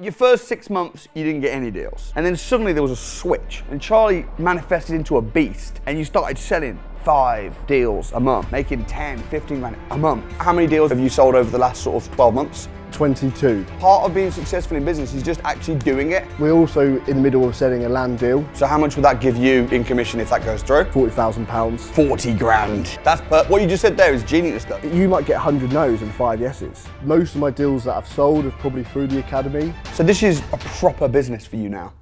Your first 6 months, you didn't get any deals. And then suddenly there was a switch and Charlie manifested into a beast and you started selling 5 deals a month, making 10, 15 grand a month. How many deals have you sold over the last sort of 12 months? 22. Part of being successful in business is just actually doing it. We're also in the middle of selling a land deal. So how much would that give you in commission if that goes through? £40,000. 40 grand. What you just said there is genius though. You might get 100 no's and 5 yeses. Most of my deals that I've sold are probably through the academy. So this is a proper business for you now.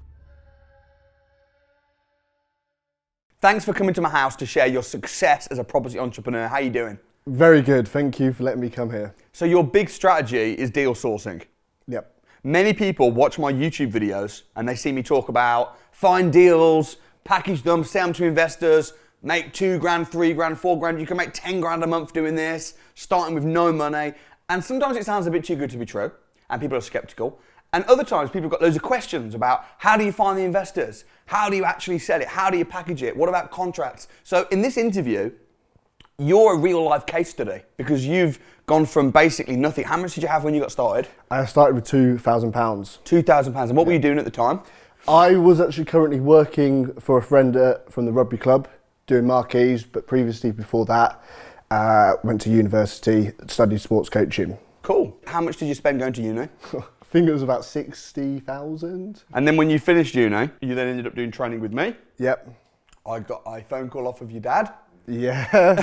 Thanks for coming to my house to share your success as a property entrepreneur. How you doing? Very good, thank you for letting me come here. So your big strategy is deal sourcing. Yep. Many people watch my YouTube videos and they see me talk about find deals, package them, sell them to investors, make 2 grand, 3 grand, 4 grand. You can make 10 grand a month doing this, starting with no money. And sometimes it sounds a bit too good to be true and people are skeptical. And other times people have got loads of questions about how do you find the investors? How do you actually sell it? How do you package it? What about contracts? So in this interview, you're a real life case study because you've gone from basically nothing. How much did you have when you got started? I started with £2,000. £2,000. And what were you doing at the time? I was actually currently working for a friend from the rugby club, doing marquees, but previously before that, went to university, studied sports coaching. Cool. How much did you spend going to uni? I think it was about 60,000. And then when you finished uni, you then ended up doing training with me. Yep. I got a phone call off of your dad. Yeah.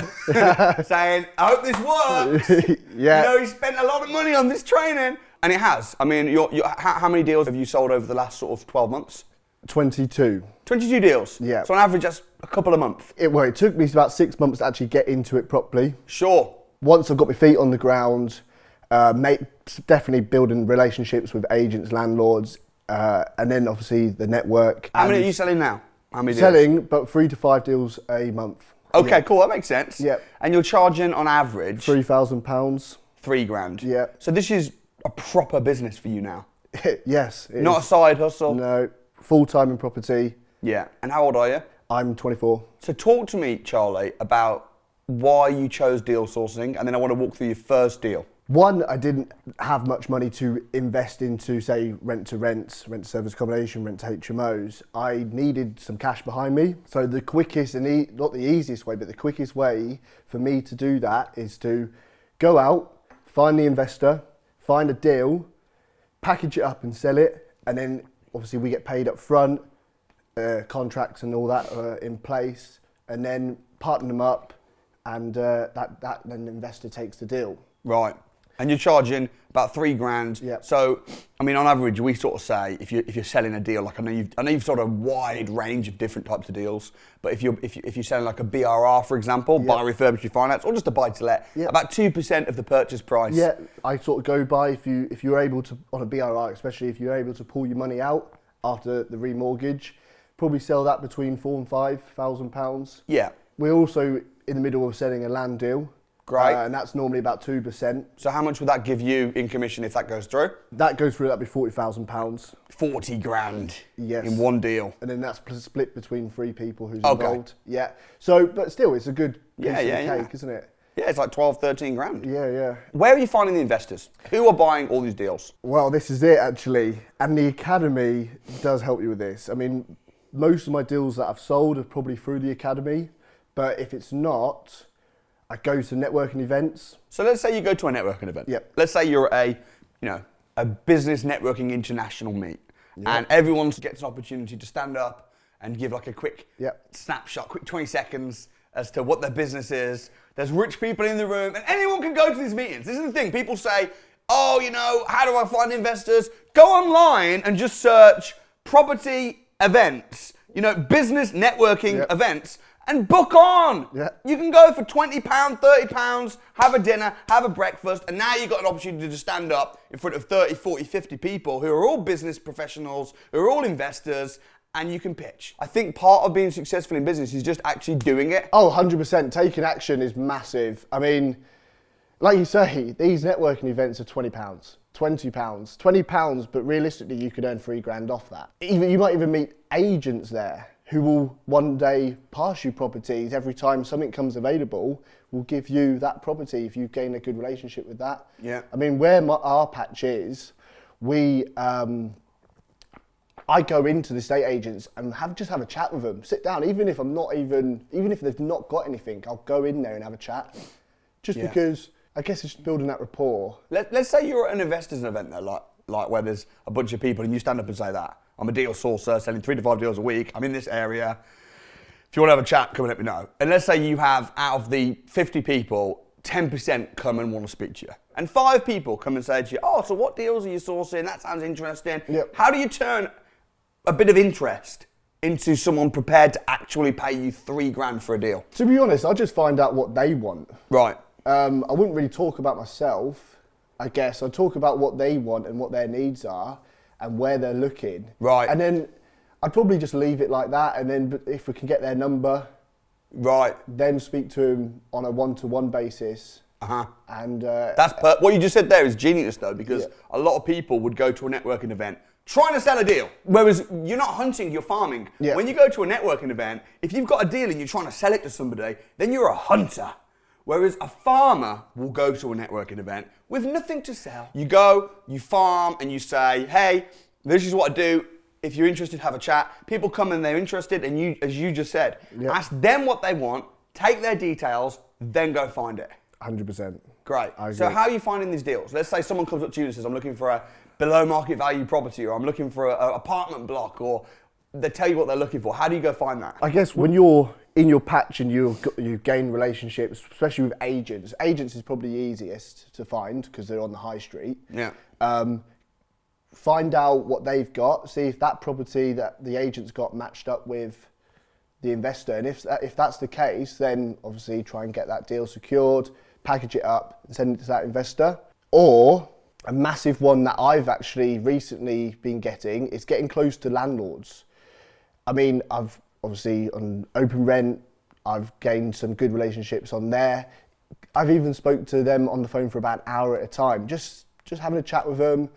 Saying, I hope this works. Yeah. You know, he spent a lot of money on this training. And it has. I mean, how many deals have you sold over the last sort of 12 months? 22. 22 deals? Yeah. So on average, that's a couple of months. It took me about 6 months to actually get into it properly. Sure. Once I've got my feet on the ground, definitely building relationships with agents, landlords, and then obviously the network. How many are you selling now? How many deals? Selling, but 3 to 5 deals a month. Okay, yeah. Cool, that makes sense. Yeah. And you're charging on average? £3,000. 3 grand. Yeah. So this is a proper business for you now? Yes. Not a side hustle? No, full-time in property. Yeah. And how old are you? I'm 24. So talk to me, Charlie, about why you chose deal sourcing, and then I want to walk through your first deal. One, I didn't have much money to invest into, say, rent to service accommodation, rent to HMOs. I needed some cash behind me. So the quickest and not the easiest way, but the quickest way for me to do that is to go out, find the investor, find a deal, package it up and sell it. And then obviously we get paid up front, contracts and all that are in place, and then partner them up, and then the investor takes the deal. Right. And you're charging about 3 grand. Yeah. So, I mean, on average, we sort of say if you're selling a deal, like I know you've sort of a wide range of different types of deals, but if you're selling like a BRR, for example, buy, refurbish, refinance, or just a buy to let, about 2% of the purchase price. Yeah, I sort of go by if you're able to, on a BRR, especially if you're able to pull your money out after the remortgage, probably sell that between £4,000 and £5,000. Yeah. We're also in the middle of selling a land deal. Great. And that's normally about 2%. So how much would that give you in commission if that goes through? That goes through, that'd be £40,000. 40 grand. Yes. In one deal. And then that's split between 3 people who's involved. Yeah. So, but still, it's a good piece of the cake, isn't it? Yeah, it's like 12, 13 grand. Yeah. Where are you finding the investors? Who are buying all these deals? Well, this is it actually. And the academy does help you with this. I mean, most of my deals that I've sold are probably through the academy. But if it's not, I go to networking events. So let's say you go to a networking event. Yep. Let's say you're a business networking international meet, and everyone gets an opportunity to stand up and give like a quick snapshot, quick 20 seconds as to what their business is. There's rich people in the room, and anyone can go to these meetings. This is the thing. People say, oh, how do I find investors? Go online and just search property events, business networking events. And book on. Yeah. You can go for £20, £30, have a dinner, have a breakfast, and now you've got an opportunity to stand up in front of 30, 40, 50 people who are all business professionals, who are all investors, and you can pitch. I think part of being successful in business is just actually doing it. Oh, 100%. Taking action is massive. I mean, like you say, these networking events are £20, £20, £20, but realistically you could earn 3 grand off that. You might even meet agents there who will one day pass you properties every time something comes available, will give you that property if you gain a good relationship with that. Yeah. I mean, where our patch is, I go into the estate agents and just have a chat with them. Sit down, even if they've not got anything, I'll go in there and have a chat. Just because I guess it's just building that rapport. Let's say you're at an investors event though, like where there's a bunch of people and you stand up and say that. I'm a deal sourcer, selling 3 to 5 deals a week. I'm in this area. If you want to have a chat, come and let me know. And let's say you have, out of the 50 people, 10% come and want to speak to you. And 5 people come and say to you, oh, so what deals are you sourcing? That sounds interesting. Yep. How do you turn a bit of interest into someone prepared to actually pay you $3,000 for a deal? To be honest, I just find out what they want. Right. I wouldn't really talk about myself, I guess. I'd talk about what they want and what their needs are and where they're looking. Right. And then I'd probably just leave it like that, and then if we can get their number, right, then speak to them on a one-to-one basis. And what you just said there is genius though, because a lot of people would go to a networking event trying to sell a deal, whereas you're not hunting, you're farming. Yeah. When you go to a networking event, if you've got a deal and you're trying to sell it to somebody, then you're a hunter. Whereas a farmer will go to a networking event with nothing to sell. You go, you farm, and you say, hey, this is what I do. If you're interested, have a chat. People come and they're interested, and you, as you just said, ask them what they want, take their details, then go find it. 100%. Great. So how are you finding these deals? Let's say someone comes up to you and says, I'm looking for a below market value property, or I'm looking for an apartment block, or they tell you what they're looking for. How do you go find that? I guess when you're in your patch and you gain relationships, especially with agents. Agents is probably easiest to find because they're on the high street. Yeah. Find out what they've got, see if that property that the agent's got matched up with the investor. And if that's the case, then obviously try and get that deal secured, package it up and send it to that investor. Or a massive one that I've actually recently been getting is getting close to landlords. I mean, I've obviously on Open Rent, I've gained some good relationships on there. I've even spoke to them on the phone for about an hour at a time, just having a chat with them,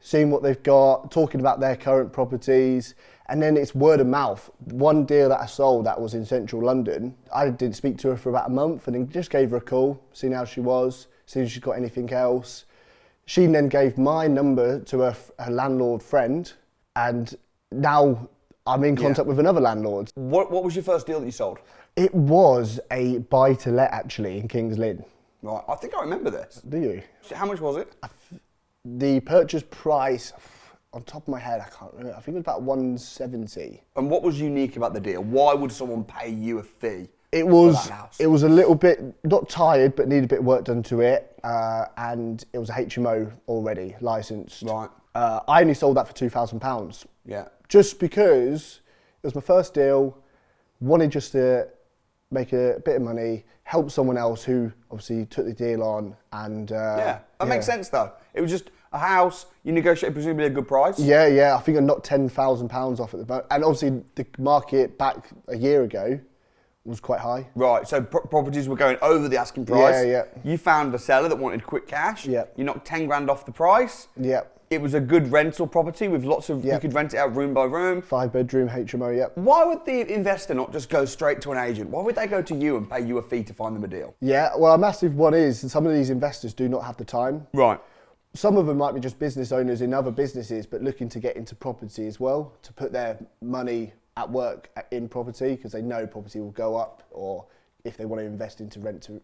seeing what they've got, talking about their current properties, and then it's word of mouth. One deal that I sold that was in central London, I didn't speak to her for about a month and then just gave her a call, seeing how she was, seeing if she's got anything else. She then gave my number to her landlord friend, and now I'm in contact with another landlord. What was your first deal that you sold? It was a buy-to-let actually in Kings Lynn. Right, I think I remember this. Do you? How much was it? The purchase price, on top of my head, I can't remember. I think it was about 170. And what was unique about the deal? Why would someone pay you a fee? It was a little bit, not tired, but needed a bit of work done to it. And it was a HMO already, licensed. Right. I only sold that for £2,000. Yeah. Just because it was my first deal, wanted just to make a bit of money, help someone else who obviously took the deal on. And that makes sense though. It was just a house, you negotiated presumably a good price? Yeah, I think I knocked £10,000 off at the moment. And obviously the market back a year ago was quite high. Right, so properties were going over the asking price. Yeah. You found a seller that wanted quick cash. Yeah. You knocked 10 grand off the price. Yeah. It was a good rental property with lots of, you could rent it out room by room. 5-bedroom HMO, yeah. Why would the investor not just go straight to an agent? Why would they go to you and pay you a fee to find them a deal? Yeah, well, a massive one is some of these investors do not have the time. Right. Some of them might be just business owners in other businesses, but looking to get into property as well, to put their money at work in property because they know property will go up, or if they want to invest into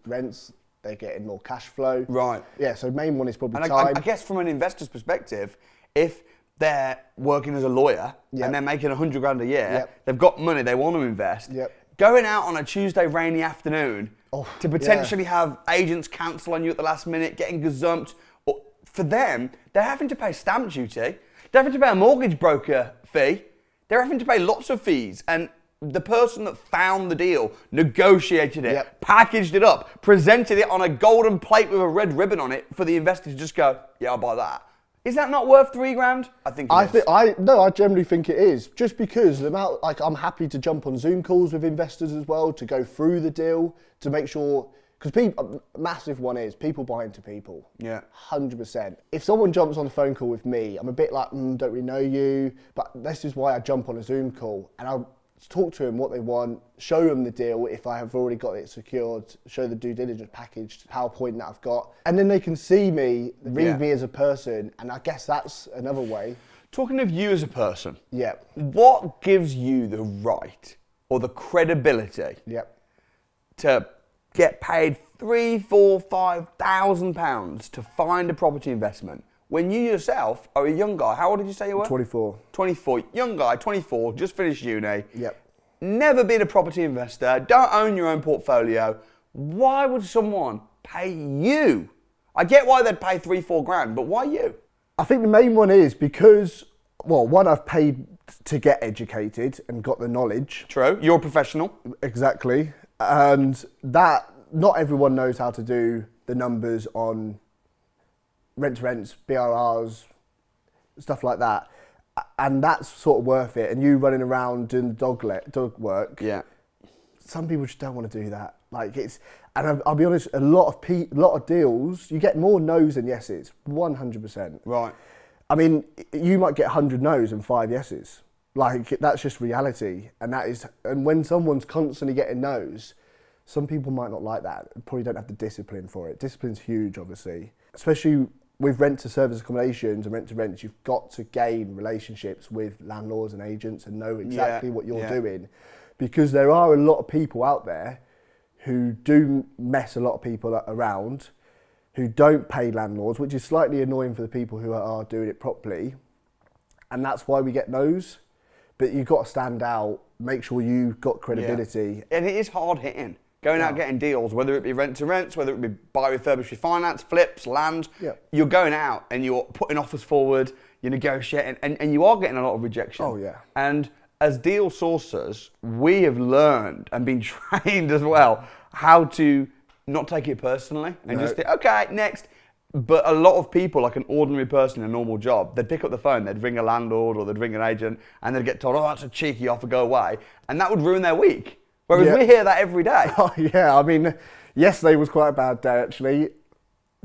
rents, they're getting more cash flow. Right. Yeah, so main one is probably and time. I guess from an investor's perspective, if they're working as a lawyer and they're making 100 grand a year, they've got money, they want to invest. Going out on a Tuesday rainy afternoon to potentially have agents cancel on you at the last minute, getting gazumped, for them, they're having to pay stamp duty, they're having to pay a mortgage broker fee, they're having to pay lots of fees, and the person that found the deal, negotiated it, packaged it up, presented it on a golden plate with a red ribbon on it for the investor to just go, yeah, I'll buy that. Is that not worth £3,000? I think it is. I generally think it is, just because the amount, I'm happy to jump on Zoom calls with investors as well to go through the deal to make sure. Because a massive one is people buy into people. Yeah. 100%. If someone jumps on a phone call with me, I'm a bit like, don't really know you, but this is why I jump on a Zoom call. And talk to them what they want, show them the deal if I have already got it secured, show the due diligence package, PowerPoint that I've got, and then they can see me, read me as a person, and I guess that's another way. Talking of you as a person, Yep. what gives you the right or the credibility Yep. to get paid £3,000, £4,000, £5,000 to find a property investment when you yourself are a young guy? How old did you say you were? 24. 24, young guy, 24, just finished uni. Yep. Never been a property investor, don't own your own portfolio. Why would someone pay you? I get why they'd pay £3,000-4,000, but why you? I think the main one is because, well, one, I've paid to get educated and got the knowledge. True, you're a professional. Exactly. And that, not everyone knows how to do the numbers on rent-to-rents, BRRs, stuff like that. And that's sort of worth it. And you running around doing dog work. Yeah. Some people just don't want to do that. Like it's, and I'll be honest, a lot of deals, you get more no's than yeses, 100%. Right. I mean, you might get 100 no's and 5 yeses. Like that's just reality. And when someone's constantly getting no's, some people might not like that. Probably don't have the discipline for it. Discipline's huge, obviously. Especially with rent-to-service accommodations and rent-to-rents, you've got to gain relationships with landlords and agents and know exactly what you're doing. Because there are a lot of people out there who do mess a lot of people around, who don't pay landlords, which is slightly annoying for the people who are doing it properly. And that's why we get no's. But you've got to stand out, make sure you've got credibility. Yeah. And it is hard hitting. Going out getting deals, whether it be rent-to-rents, whether it be buy, refurbish, refinance, flips, land, you're going out and you're putting offers forward, you're negotiating, and you are getting a lot of rejection. Oh, yeah. And as deal sourcers, we have learned and been trained as well how to not take it personally and just think, okay, next. But a lot of people, like an ordinary person in a normal job, they'd pick up the phone, they'd ring a landlord or they'd ring an agent and they'd get told, oh, that's a cheeky offer, go away. And that would ruin their week. Whereas we hear that every day. Oh, yeah. I mean, yesterday was quite a bad day, actually.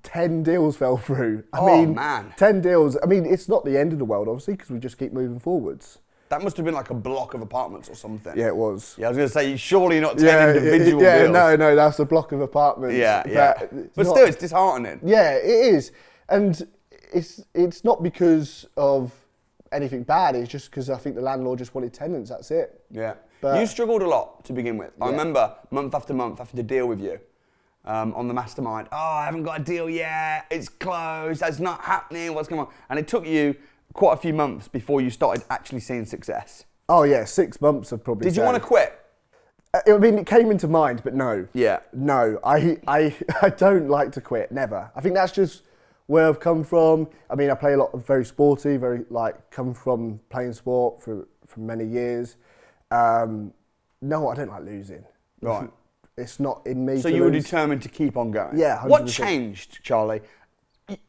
10 deals fell through. I mean, man. 10 deals. I mean, it's not the end of the world, obviously, because we just keep moving forwards. That must have been like a block of apartments or something. Yeah, it was. Yeah, I was going to say, surely not 10 individual deals. No, that's a block of apartments. But still, it's disheartening. Yeah, it is. And it's not because of anything bad, it's just because I think the landlord just wanted tenants, that's it. Yeah. But you struggled a lot to begin with. I remember month after month having to deal with you on the mastermind. Oh, I haven't got a deal yet. It's closed. That's not happening. What's going on? And it took you quite a few months before you started actually seeing success. Oh yeah, 6 months I'd probably Did you want to quit? I mean, it came into mind, but no. Yeah. No, I don't like to quit, never. I think that's just where I've come from. I mean, I play a lot of very sporty, come from playing sport for many years. No, I don't like losing. Right. It's not in me. So you were determined to keep on going? Yeah, 100%. What changed, Charlie?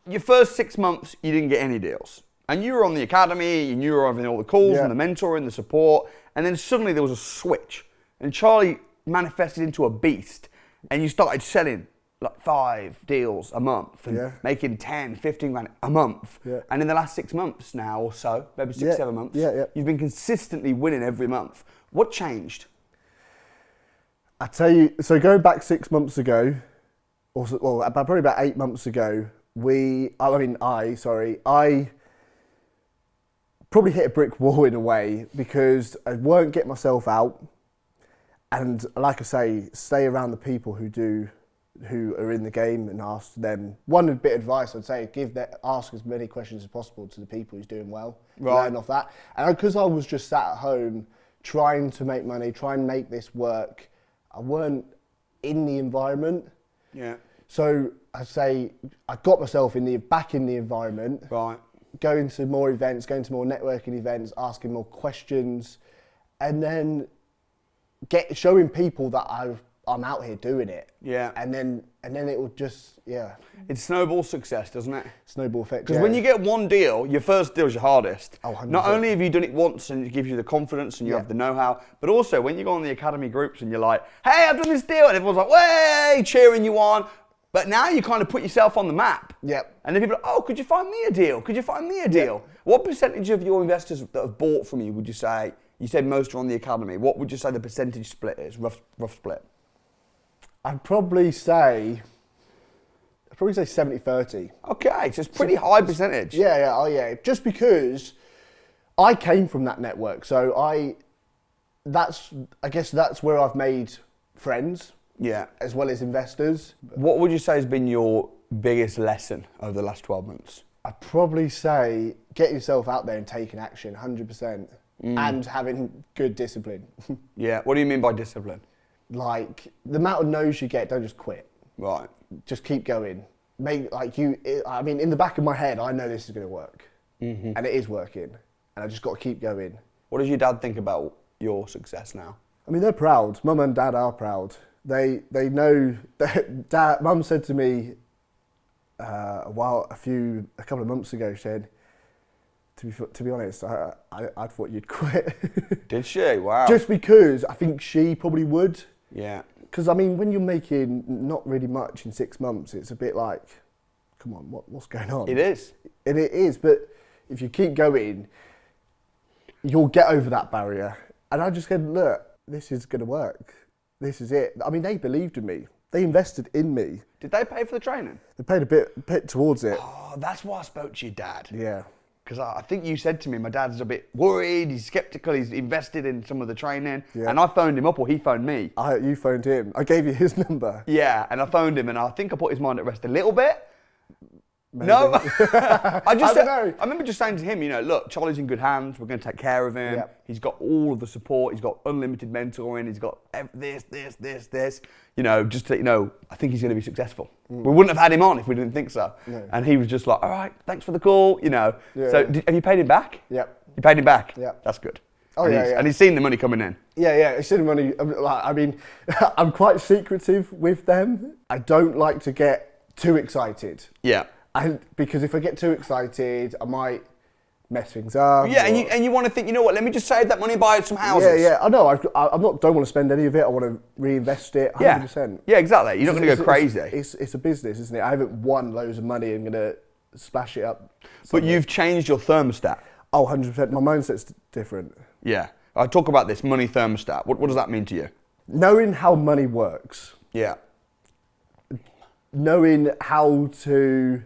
Your first 6 months, you didn't get any deals. And you were on the academy, and you were having all the calls and the mentoring, the support, and then suddenly there was a switch. And Charlie manifested into a beast, and you started selling like 5 deals a month and making 10, 15 grand a month. Yeah. And in the last 6 months now or so, maybe 6, 7 months, you've been consistently winning every month. What changed? I tell you, so going back 6 months ago, probably about 8 months ago, I probably hit a brick wall in a way because I won't get myself out. And like I say, stay around the people who are in the game and ask them. One bit of advice I'd say, ask as many questions as possible to the people who's doing well. Right. Learn off that. And because I was just sat at home trying to make money, trying to make this work, I weren't in the environment. Yeah. So I'd say I got myself back in the environment. Right. Going to more events, going to more networking events, asking more questions, and then showing people that I'm out here doing it. Yeah. And then it will just, It snowballs success, doesn't it? Snowball effect. Because when you get one deal, your first deal is your hardest. Oh, 100%. Not only have you done it once and it gives you the confidence and you have the know-how, but also when you go on the academy groups and you're like, hey, I've done this deal, and everyone's like, way, cheering you on. But now you kind of put yourself on the map. Yep. And then people are like, oh, could you find me a deal? Could you find me a deal? What percentage of your investors that have bought from you would you say You said most are on the academy. What would you say the percentage split is? Rough split. I'd probably say 70-30. Okay, so it's pretty high percentage. Yeah. Just because I came from that network, so I guess that's where I've made friends. Yeah. As well as investors. What would you say has been your biggest lesson over the last 12 months? I'd probably say get yourself out there and taking action, 100%, and having good discipline. Yeah. What do you mean by discipline? Like the amount of no's you get, don't just quit. Right. Just keep going. In the back of my head, I know this is going to work, and it is working, and I just got to keep going. What does your dad think about your success now? I mean, they're proud. Mum and Dad are proud. They know that. Mum said to me a couple of months ago, she said, to be honest, I thought you'd quit. Did she? Wow. Just because I think she probably would. Yeah. Because I mean, when you're making not really much in 6 months, it's a bit like, come on, what's going on? It is. And it is, but if you keep going, you'll get over that barrier. And I just said, look, this is going to work. This is it. I mean, they believed in me. They invested in me. Did they pay for the training? They paid a bit towards it. Oh, that's why I spoke to your dad. Yeah. Because I think you said to me, my dad's a bit worried, he's sceptical, he's invested in some of the training. Yeah. And I phoned him up, or he phoned me. You phoned him. I gave you his number. Yeah, and I phoned him, and I think I put his mind at rest a little bit. Maybe. No, I don't know. I remember just saying to him, look, Charlie's in good hands. We're going to take care of him. Yep. He's got all of the support. He's got unlimited mentoring. He's got this. Just to let you know, I think he's going to be successful. We wouldn't have had him on if we didn't think so. No. And he was just like, all right, thanks for the call. Yeah. So have you paid him back? Yep. You paid him back. Yep. That's good. Oh, and he's seen the money coming in. Yeah, he's seen the money. I mean, I'm quite secretive with them. I don't like to get too excited. Yeah. Because if I get too excited, I might mess things up. Yeah, and you want to think, you know what? Let me just save that money and buy some houses. Yeah. I know. Don't want to spend any of it. I want to reinvest it. 100%. Yeah, exactly. You're not going to go crazy. It's a business, isn't it? I haven't won loads of money and going to splash it up. But you've changed your thermostat. Oh, 100%. My mindset's different. Yeah. I talk about this money thermostat. What does that mean to you? Knowing how money works. Yeah. Knowing how to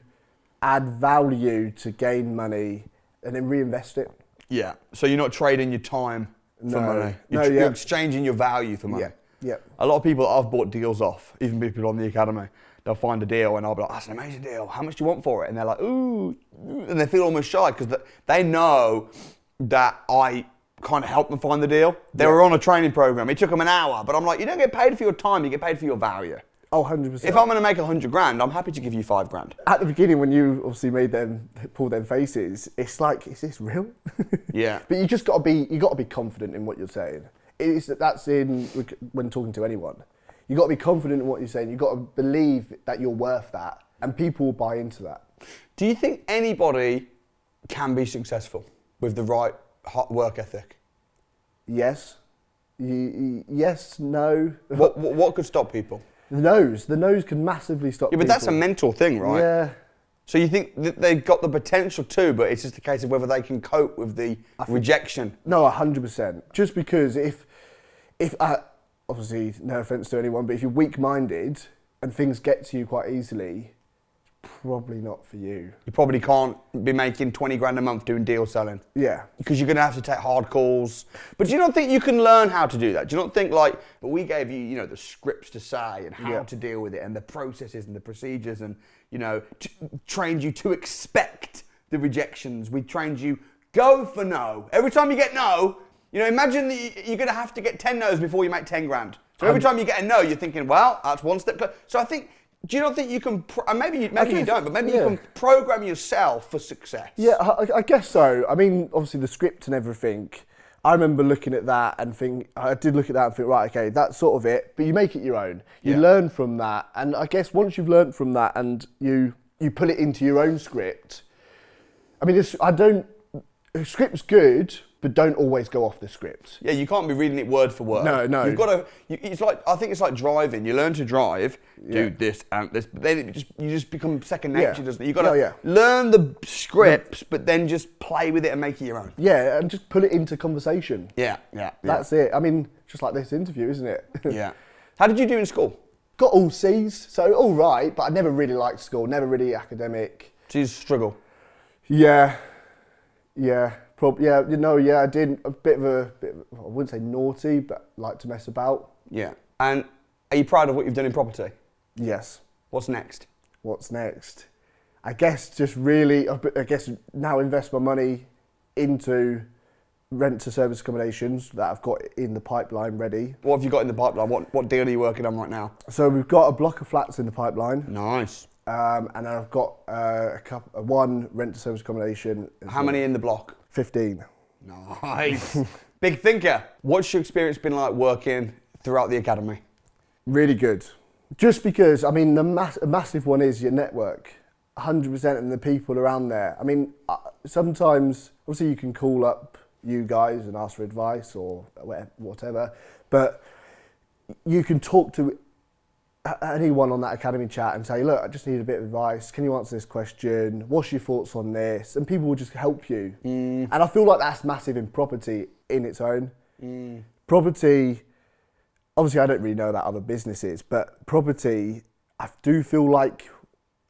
add value to gain money and then reinvest it. Yeah. So you're not trading your time for money. You're exchanging your value for money. Yeah. A lot of people I've bought deals off, even people on the academy, they'll find a deal and I'll be like, that's an amazing deal. How much do you want for it? And they're like, ooh. And they feel almost shy because they know that I kind of helped them find the deal. They were on a training program. It took them an hour. But I'm like, you don't get paid for your time. You get paid for your value. Oh, 100%. If I'm going to make 100 grand, I'm happy to give you 5 grand. At the beginning, when you obviously pulled them faces, it's like, is this real? Yeah. But you got to be confident in what you're saying. That's when talking to anyone. You got to be confident in what you're saying. You got to believe that you're worth that, and people will buy into that. Do you think anybody can be successful with the right work ethic? Yes. Yes. No. What could stop people? The nose can massively stop people. Yeah, but that's a mental thing, right? Yeah. So you think that they've got the potential too, but it's just a case of whether they can cope with the rejection? No, 100%. Just because if obviously, no offence to anyone, but if you're weak-minded and things get to you quite easily, probably not for you. You probably can't be making 20 grand a month doing deal selling. Yeah. Because you're going to have to take hard calls. But do you not think you can learn how to do that? Do you not think but we gave you, the scripts to say and how to deal with it and the processes and the procedures and, trained you to expect the rejections. We trained you, go for no. Every time you get no, imagine that you're going to have to get 10 no's before you make 10 grand. So every time you get a no, you're thinking, well, that's one step closer. So I think, do you not think you can, maybe you don't, but maybe you can program yourself for success? Yeah, I guess so. I mean, obviously the script and everything, I remember looking at that and think, right, okay, that's sort of it, but you make it your own. You learn from that, and I guess once you've learned from that and you put it into your own script, I mean, script's good, but don't always go off the script. Yeah, you can't be reading it word for word. No. You've got to. It's like, I think it's like driving. You learn to drive, do this and this, but then you just become second nature, doesn't it? You've got to learn the scripts, but then just play with it and make it your own. Yeah, and just put it into conversation. Yeah. That's it. I mean, just like this interview, isn't it? Yeah. How did you do in school? Got all C's, so all right, but I never really liked school, never really academic. Did you struggle? Yeah. I did a bit of I wouldn't say naughty, but like to mess about. Yeah. And are you proud of what you've done in property? Yes. What's next? I guess now invest my money into rent to service accommodations that I've got in the pipeline ready. What have you got in the pipeline? What deal are you working on right now? So we've got a block of flats in the pipeline. Nice. And then I've got one rent to service accommodation. How many in the block? 15. Nice. Big thinker. What's your experience been like working throughout the academy? Really good. Just because, I mean, the massive one is your network. 100% and the people around there. I mean, sometimes, obviously you can call up you guys and ask for advice or whatever, but you can talk to anyone on that academy chat and say, look, I just need a bit of advice. Can you answer this question? What's your thoughts on this? And people will just help you. And I feel like that's massive in property in its own. Property, obviously I don't really know about other businesses, but property, I do feel like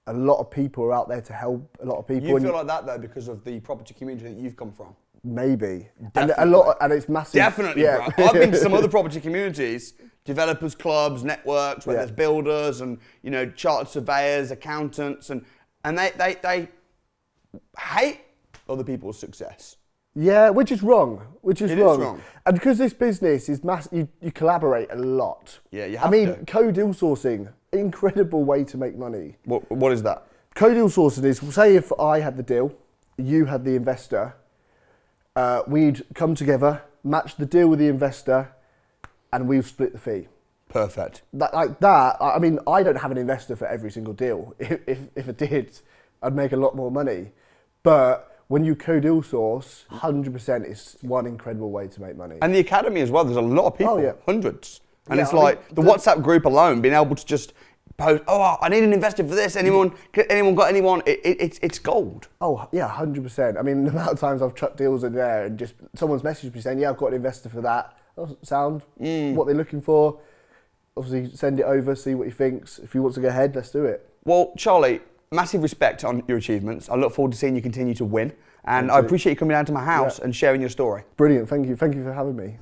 a lot of people are out there to help a lot of people. You feel like that though because of the property community that you've come from? Maybe. Definitely. And it's massive. Definitely, yeah. bro. I've been to some other property communities, developers clubs, networks, where there's builders and, you know, chartered surveyors, accountants, and they hate other people's success. Yeah, which is wrong. It is wrong. And because this business is you collaborate a lot. Yeah, you have to. I mean, co-deal sourcing, incredible way to make money. What is that? Co-deal sourcing is, say if I had the deal, you had the investor, we'd come together, match the deal with the investor, and we'd split the fee. Perfect. I mean, I don't have an investor for every single deal. If I did, I'd make a lot more money. But when you co-deal source, 100% is one incredible way to make money. And the academy as well, there's a lot of people, hundreds. And it's like the WhatsApp group alone, being able to just post, I need an investor for this. Anyone got anyone? It's gold. Oh, yeah, 100%. I mean, the amount of times I've chucked deals in there and just someone's messaged me saying, yeah, I've got an investor for that. Sound, what they're looking for. Obviously, send it over, see what he thinks. If he wants to go ahead, let's do it. Well, Charlie, massive respect on your achievements. I look forward to seeing you continue to win. And I appreciate you coming down to my house and sharing your story. Brilliant, thank you. Thank you for having me.